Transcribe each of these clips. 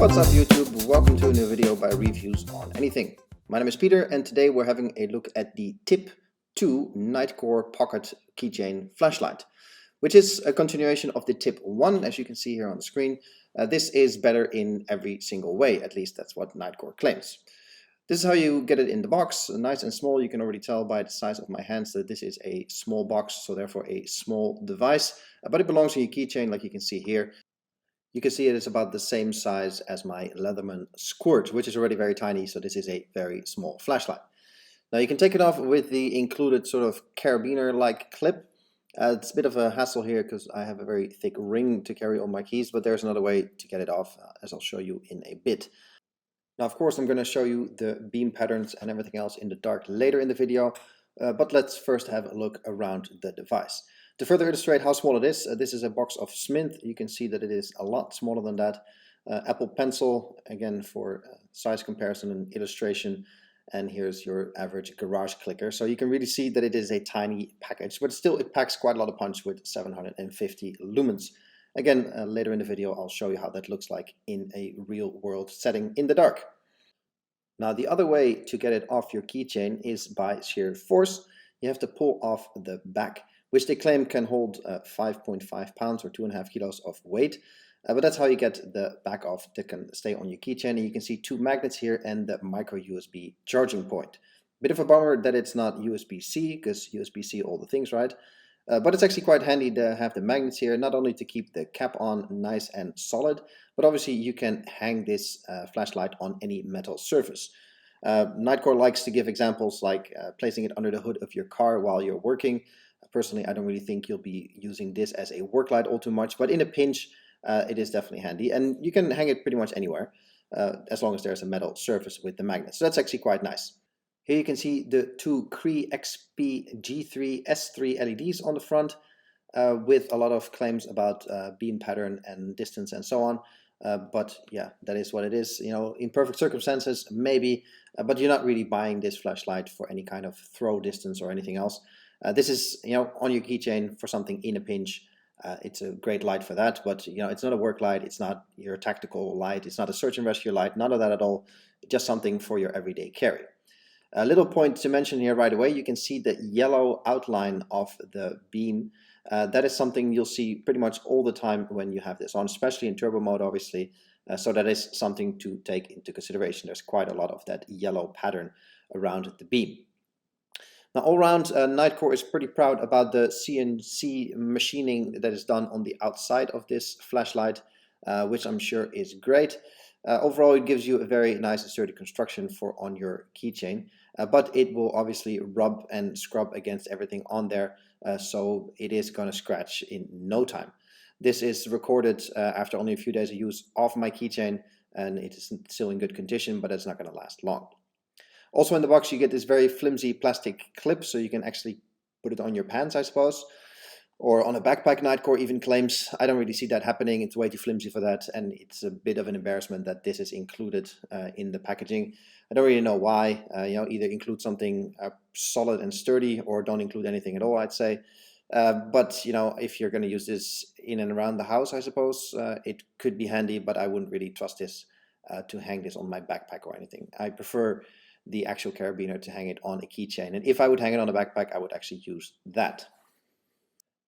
What's up YouTube? Welcome to a new video by Reviews on Anything. My name is Peter and today we're having a look at the Tip2 NITECORE Pocket Keychain flashlight, which is a continuation of the Tip1, as you can see here on the screen. This is better in every single way, at least that's what NITECORE claims. This is how you get it in the box, nice and small. You can already tell by the size of my hands that this is a small box, so therefore a small device, but it belongs in your keychain like you can see here. You can see it is about the same size as my Leatherman squirt, which is already very tiny, so this is a very small flashlight. Now you can take it off with the included sort of carabiner-like clip. It's a bit of a hassle here because I have a very thick ring to carry on my keys, but there's another way to get it off, as I'll show you in a bit. Now of course I'm going to show you the beam patterns and everything else in the dark later in the video, but let's first have a look around the device. To further illustrate how small it is, this is a box of Smith. You can see that it is a lot smaller than that. Apple Pencil, again for size comparison and illustration. And here's your average garage clicker. So you can really see that it is a tiny package, but still it packs quite a lot of punch with 750 lumens. Again, later in the video I'll show you how that looks like in a real world setting in the dark. Now the other way to get it off your keychain is by sheer force. You have to pull off the back, which they claim can hold 5.5 pounds or 2.5 kilos of weight. But that's how you get the back off that can stay on your keychain. And you can see two magnets here and the micro USB charging point. Bit of a bummer that it's not USB-C, because USB-C all the things, right? But it's actually quite handy to have the magnets here, not only to keep the cap on nice and solid, but obviously you can hang this flashlight on any metal surface. NITECORE likes to give examples like placing it under the hood of your car while you're working. Personally, I don't really think you'll be using this as a work light all too much, but in a pinch, it is definitely handy. And you can hang it pretty much anywhere, as long as there's a metal surface with the magnet. So that's actually quite nice. Here you can see the two Cree XP G3 S3 LEDs on the front, with a lot of claims about beam pattern and distance and so on. But yeah, that is what it is. You know, in perfect circumstances, maybe, but you're not really buying this flashlight for any kind of throw distance or anything else. This is, you know, on your keychain for something in a pinch. It's a great light for that, but you know, it's not a work light, it's not your tactical light, it's not a search and rescue light, none of that at all. Just something for your everyday carry. A little point to mention here right away, you can see the yellow outline of the beam. That is something you'll see pretty much all the time when you have this on, especially in turbo mode, obviously. So that is something to take into consideration. There's quite a lot of that yellow pattern around the beam. Now all around, NITECORE is pretty proud about the CNC machining that is done on the outside of this flashlight, which I'm sure is great. Overall, it gives you a very nice and sturdy construction for on your keychain, but it will obviously rub and scrub against everything on there, so it is going to scratch in no time. This is recorded after only a few days of use of my keychain, and it is still in good condition, but it's not going to last long. Also in the box you get this very flimsy plastic clip, so you can actually put it on your pants, I suppose, or on a backpack. NITECORE even claims. I don't really see that happening. It's way too flimsy for that, and it's a bit of an embarrassment that this is included in the packaging. I don't really know why. You know, either include something solid and sturdy, or don't include anything at all, I'd say. But you know, if you're going to use this in and around the house, I suppose it could be handy, but I wouldn't really trust this to hang this on my backpack or anything. I prefer the actual carabiner to hang it on a keychain, and if I would hang it on a backpack, I would actually use that.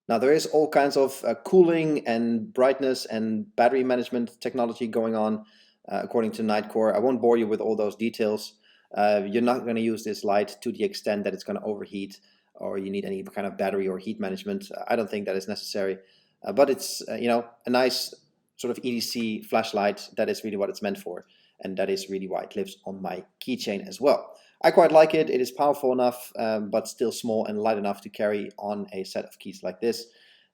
Now there is all kinds of cooling and brightness and battery management technology going on according to NITECORE. I won't bore you with all those details. You're not going to use this light to the extent that it's going to overheat or you need any kind of battery or heat management. I don't think that is necessary, but it's you know, a nice sort of EDC flashlight. That is really what it's meant for. And that is really why it lives on my keychain as well. I quite like it. It is powerful enough, but still small and light enough to carry on a set of keys like this.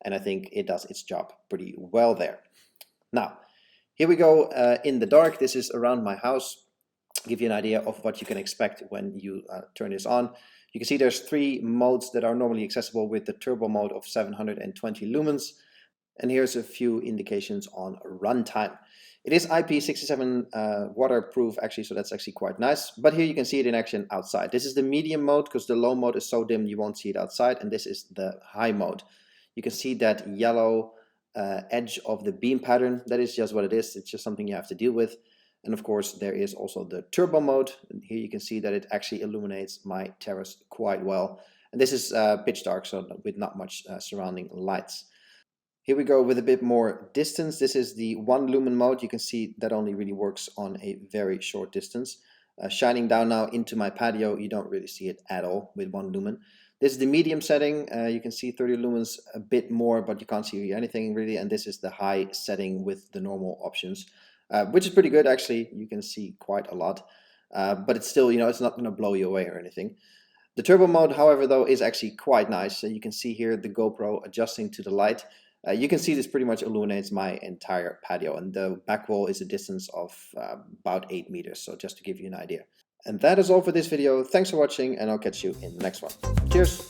And I think it does its job pretty well there. Now, here we go in the dark. This is around my house. I'll give you an idea of what you can expect when you turn this on. You can see there's three modes that are normally accessible with the turbo mode of 720 lumens. And here's a few indications on runtime. It is IP67 waterproof actually, so that's actually quite nice. But here you can see it in action outside. This is the medium mode because the low mode is so dim you won't see it outside, and this is the high mode. You can see that yellow edge of the beam pattern. That is just what it is. It's just something you have to deal with. And of course, there is also the turbo mode. And here you can see that it actually illuminates my terrace quite well. And this is pitch dark, so with not much surrounding lights. Here we go with a bit more distance. This is the 1 lumen mode. You can see that only really works on a very short distance. Shining down now into my patio, you don't really see it at all with 1 lumen. This is the medium setting. You can see 30 lumens, a bit more, but you can't see anything really. And this is the high setting with the normal options, which is pretty good actually. You can see quite a lot, but it's still, it's not going to blow you away or anything. The turbo mode, however, though, is actually quite nice. So you can see here the GoPro adjusting to the light. You can see this pretty much illuminates my entire patio, and the back wall is a distance of about 8 meters, so just to give you an idea. And that is all for this video. Thanks for watching, and I'll catch you in the next one. Cheers!